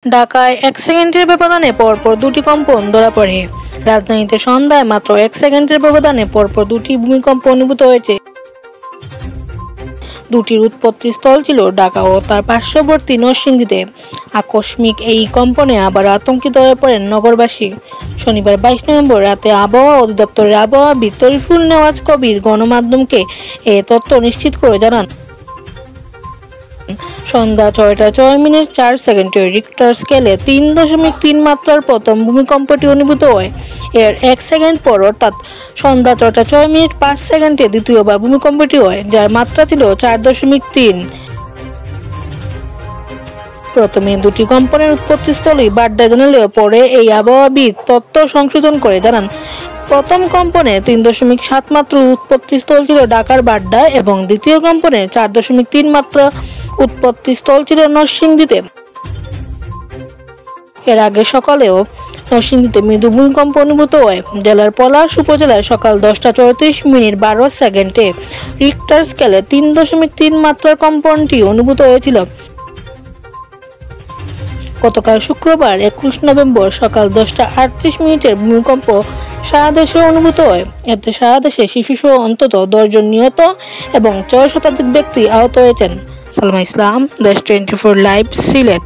ঢাকায় ১ সেকেন্ডের ব্যবধানে পরপর দুটি কম্পন ধরা পড়ে। রাজধানীতে সন্ধ্যায় মাত্র ১ সেকেন্ডের ব্যবধানে পরপর দুটি ভূমিকম্প অনুভূত হয়েছে। দুটির উৎপত্তিস্থল ছিল ঢাকা ও তার পার্শ্ববর্তী নরসিংদীতে। আকস্মিক এই কম্পনে আবার আতঙ্কিত হয়ে পড়েন নগরবাসী। শনিবার ২২ নভেম্বর রাতে আবহাওয়া অধিদপ্তরের আবহাওয়াবিদ তরিফুল নেওয়াজ কবির গণমাধ্যমকে এ তথ্য নিশ্চিত করে জানান। সন্ধ্যা ৬টা ৬ মিনিট ৪ সেকেন্ডে রিক্টার স্কেলে ৩.৩ মাত্রার প্রথম ভূমিকম্পটি অনুভূত হয়। এর ১ সেকেন্ড পর অর্থাৎ সন্ধ্যা ৬টা ৬ মিনিট ৫ সেকেন্ডে দ্বিতীয়বার ভূমিকম্পটি হয়, যার মাত্রা ছিল ৪.৩। প্রথমে দুটি কম্পনের উৎপত্তিস্থলই বাড্ডায় জানালেও পরে এই আবহাওয়াবিদ তথ্য সংশোধন করে জানান, প্রথম কম্পনের ৩.৭ মাত্রার উৎপত্তিস্থল ছিল ঢাকার বাড্ডা এবং দ্বিতীয় কম্পনের ৪.৩ মাত্রা উৎপত্তিস্থল ছিল নরসিংদীতে। এর আগে সকালেও নরসিংদীতে মৃদু ভূমিকম্প অনুভূত হয়। জেলার পলাশ উপজেলায় সকাল ১০টা ৩৪ মিনিট ১২ সেকেন্ডে রিক্টার স্কেলে ৩.৩ মাত্রার কম্পনটি অনুভূত হয়েছিল। গতকাল শুক্রবার ২১ নভেম্বর সকাল ১০টা ৩৮ মিনিটের ভূমিকম্প সারা দেশে অনুভূত হয়। এতে সারা দেশে শিশুসহ অন্তত ১০ জন নিহত এবং ৬ শতাধিক ব্যক্তি আহত হয়েছেন। সালমা ইসলাম, দেশ 24 লাইভ, সিলেট।